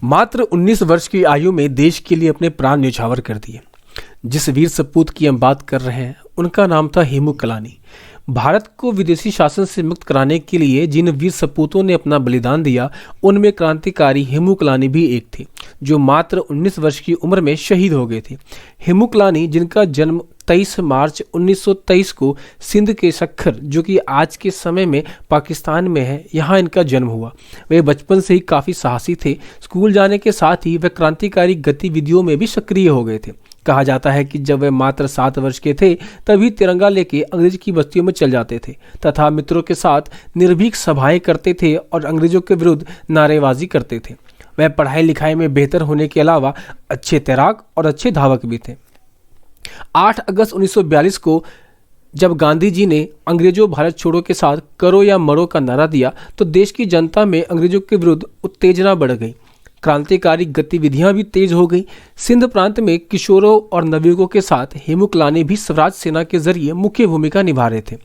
मात्र 19 वर्ष की आयु में देश के लिए अपने प्राण न्यौछावर कर दिए। जिस वीर सपूत की हम बात कर रहे हैं उनका नाम था हेमू कलानी। भारत को विदेशी शासन से मुक्त कराने के लिए जिन वीर सपूतों ने अपना बलिदान दिया उनमें क्रांतिकारी हेमू कलानी भी एक थे, जो मात्र 19 वर्ष की उम्र में शहीद हो गए थे। हेमू कलानी, जिनका जन्म 23 मार्च 1923 को सिंध के सक्खर, जो कि आज के समय में पाकिस्तान में है, यहाँ इनका जन्म हुआ। वे बचपन से ही काफ़ी साहसी थे। स्कूल जाने के साथ ही वे क्रांतिकारी गतिविधियों में भी सक्रिय हो गए थे। कहा जाता है कि जब वे मात्र 7 वर्ष के थे तभी तिरंगा लेके अंग्रेज की बस्तियों में चल जाते थे तथा मित्रों के साथ निर्भीक सभाएं करते थे और अंग्रेजों के विरुद्ध नारेबाजी करते थे। वह पढ़ाई लिखाई में बेहतर होने के अलावा अच्छे तैराक और अच्छे धावक भी थे। 8 अगस्त 1942 को जब गांधी जी ने अंग्रेजों भारत छोड़ो के साथ करो या मरो का नारा दिया तो देश की जनता में अंग्रेजों के विरुद्ध उत्तेजना बढ़ गई। क्रांतिकारी गतिविधियां भी तेज हो गई। सिंध प्रांत में किशोरों और नवयुवकों के साथ हेमू कलानी भी स्वराज सेना के जरिए मुख्य भूमिका निभा रहे थे।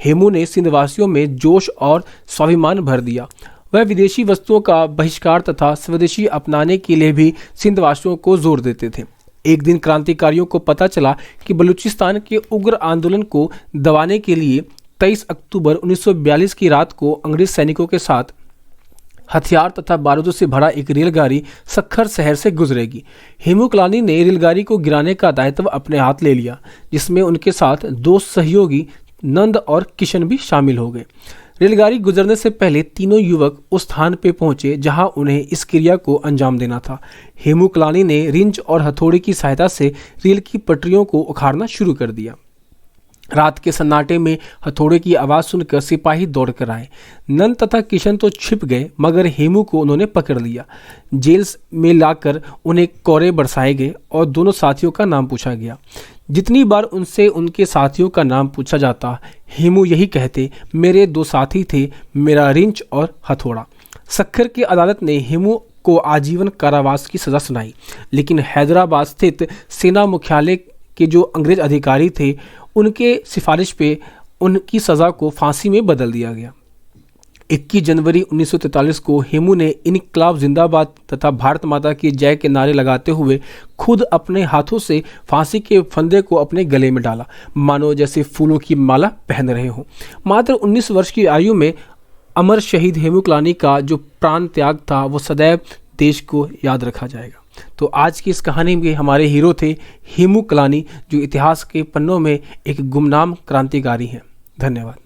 हेमू ने सिंधवासियों में जोश और स्वाभिमान भर दिया। वह विदेशी वस्तुओं का बहिष्कार तथा स्वदेशी अपनाने के लिए भी सिंधवासियों को जोर देते थे। एक दिन क्रांतिकारियों को पता चला कि बलूचिस्तान के उग्र आंदोलन को दबाने के लिए 23 अक्टूबर 1942 की रात को अंग्रेज सैनिकों के साथ हथियार तथा बारूदों से भरा एक रेलगाड़ी सक्खर शहर से गुजरेगी। हेमू कलानी ने रेलगाड़ी को गिराने का दायित्व अपने हाथ ले लिया, जिसमें उनके साथ 2 सहयोगी नंद और किशन भी शामिल हो गए। रेलगाड़ी गुजरने से पहले तीनों युवक उस स्थान पर पहुंचे जहां उन्हें इस क्रिया को अंजाम देना था। हेमू कलानी ने रिंच और हथौड़े की सहायता से रेल की पटरियों को उखाड़ना शुरू कर दिया। रात के सन्नाटे में हथौड़े की आवाज़ सुनकर सिपाही दौड़ कर आए। नंद तथा किशन तो छिप गए, मगर हेमू को उन्होंने पकड़ लिया। जेल में लाकर उन्हें कोरे बरसाए गए और दोनों साथियों का नाम पूछा गया। जितनी बार उनसे उनके साथियों का नाम पूछा जाता, हेमू यही कहते, मेरे 2 साथी थे, मेरा रिंच और हथौड़ा। सक्खर की अदालत ने हेमू को आजीवन कारावास की सज़ा सुनाई, लेकिन हैदराबाद स्थित सेना मुख्यालय के जो अंग्रेज अधिकारी थे उनके सिफारिश पे उनकी सज़ा को फांसी में बदल दिया गया। 21 जनवरी 1943 को हेमू ने इनकलाब जिंदाबाद तथा भारत माता की जय के नारे लगाते हुए खुद अपने हाथों से फांसी के फंदे को अपने गले में डाला, मानो जैसे फूलों की माला पहन रहे हों। मात्र 19 वर्ष की आयु में अमर शहीद हेमू कलानी का जो प्राण त्याग था वो सदैव देश को याद रखा जाएगा। तो आज की इस कहानी में हमारे हीरो थे हेमू कलानी, जो इतिहास के पन्नों में एक गुमनाम क्रांतिकारी हैं। धन्यवाद।